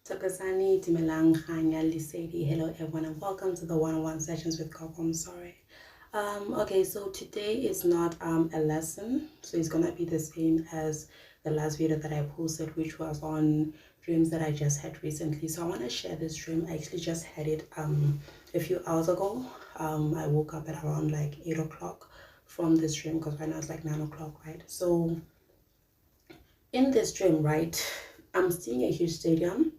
Takasani Timelang Khanya Lisedi. Hello everyone and welcome to the one-on-one sessions with Coco. I'm sorry. Okay, so today is not a lesson, so it's gonna be the same as the last video that I posted, which was on dreams that I just had recently. So I want to share this dream. I actually just had it a few hours ago. I woke up at around like 8 o'clock from this dream because right now it's like 9 o'clock, right? So in this dream, right, I'm seeing a huge stadium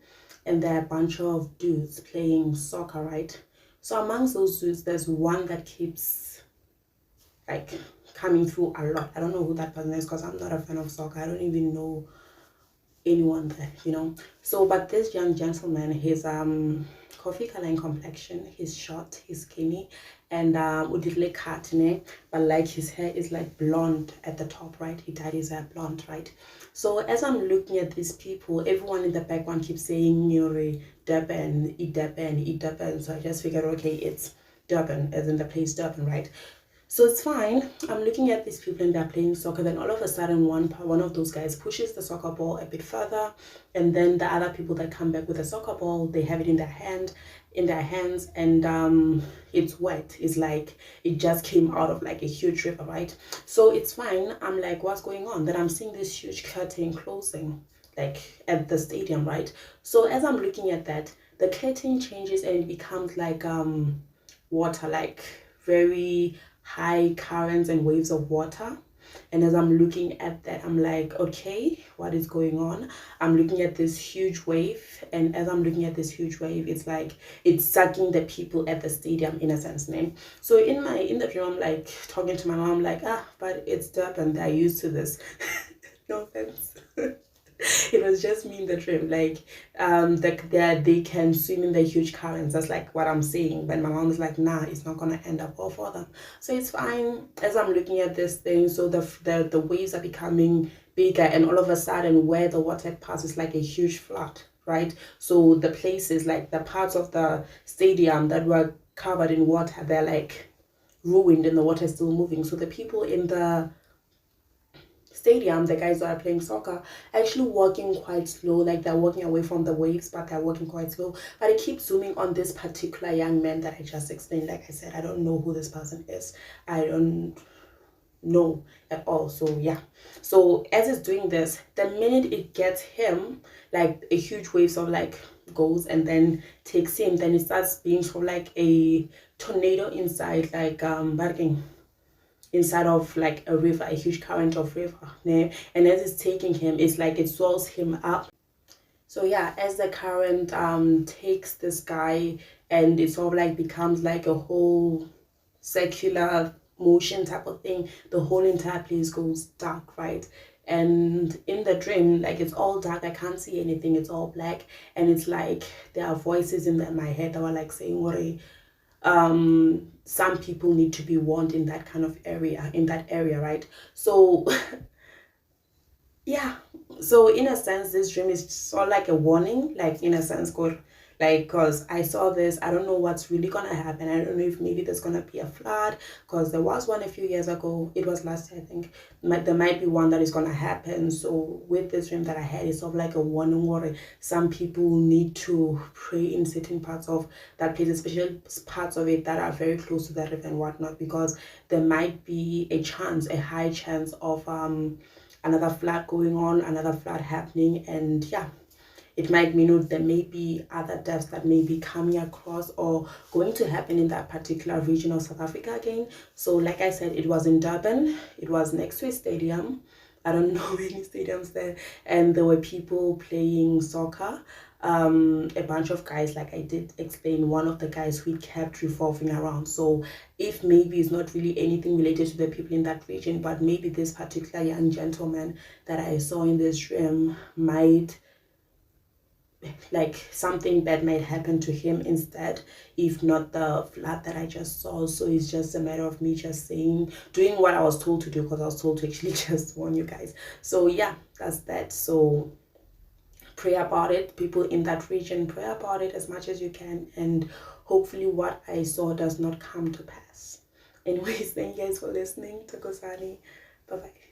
and there are a bunch of dudes playing soccer, right? So amongst those dudes, there's one that keeps like coming through a lot. I don't know who that person is because I'm not a fan of soccer. I don't even know anyone there, you know. So but this young gentleman, he's coffee color in complexion, he's short, he's skinny, and udile katne, but like his hair is like blonde at the top, right? He dyed his hair blonde, right? So as I'm looking at these people, everyone in the background keeps saying Yuri, Durban, Durban, Durban. So I just figured, okay, it's Durban, as in the place Durban, right? So it's fine. I'm looking at these people and they're playing soccer. Then all of a sudden, one of those guys pushes the soccer ball a bit further, and then the other people that come back with the soccer ball, they have it in their hands, and it's wet. It's like it just came out of like a huge river, right? So it's fine. I'm like, what's going on? Then I'm seeing this huge curtain closing, like at the stadium, right? So as I'm looking at that, the curtain changes and it becomes like water, like very high currents and waves of water. And as I'm looking at that, I'm like, okay, what is going on? I'm looking at this huge wave, and as I'm looking at this huge wave, it's like it's sucking the people at the stadium in a sense, name. So in the dream, I'm like talking to my mom, like, but it's Durban, they're used to this. No offense. It was just me in the dream, like that they can swim in the huge currents. That's like what I'm saying. But my mom is like, nah, it's not gonna end up well for them. So it's fine. As I'm looking at this thing, so the waves are becoming bigger, and all of a sudden where the water passes like a huge flood, right? So the places, like the parts of the stadium that were covered in water, they're like ruined and the water is still moving. So the people in the stadium, the guys that are playing soccer, actually walking quite slow, like they're walking away from the waves, but they're walking quite slow. But it keeps zooming on this particular young man that I just explained. Like I said, I don't know who this person is. I don't know at all. So yeah, so as it's doing this, the minute it gets him, like a huge wave of like goes and then takes him, then it starts being sort of like a tornado inside, like barking inside of like a river, a huge current of river, né? And as it's taking him, it's like it swells him up. So yeah, as the current takes this guy, and it sort of like becomes like a whole circular motion type of thing, the whole entire place goes dark, right? And in the dream, like it's all dark, I can't see anything, it's all black, and it's like there are voices in my head that were like saying, what some people need to be warned in that kind of area, right? So yeah, so in a sense this dream is sort of like a warning, like in a sense, good, like because I saw this, I don't know what's really gonna happen. I don't know if maybe there's gonna be a flood, because there was one a few years ago. It was last year, I think. There might be one that is gonna happen. So with this dream that I had, it's sort of like a warning, or some people need to pray in certain parts of that place, especially parts of it that are very close to the river and whatnot, because there might be a high chance of another flood going on, another flood happening. And yeah, it might mean there may be other deaths that may be coming across or going to happen in that particular region of South Africa again. So like I said, it was in Durban. It was next to a stadium. I don't know any stadiums there. And there were people playing soccer. A bunch of guys, like I did explain, one of the guys who kept revolving around. So if maybe it's not really anything related to the people in that region, but maybe this particular young gentleman that I saw in this dream might, like something bad might happen to him instead, if not the flood that I just saw. So it's just a matter of me just doing what I was told to do, because I was told to actually just warn you guys. So yeah, that's that. So pray about it, people in that region, pray about it as much as you can, and hopefully what I saw does not come to pass. Anyways, thank you guys for listening. Takosani, bye bye.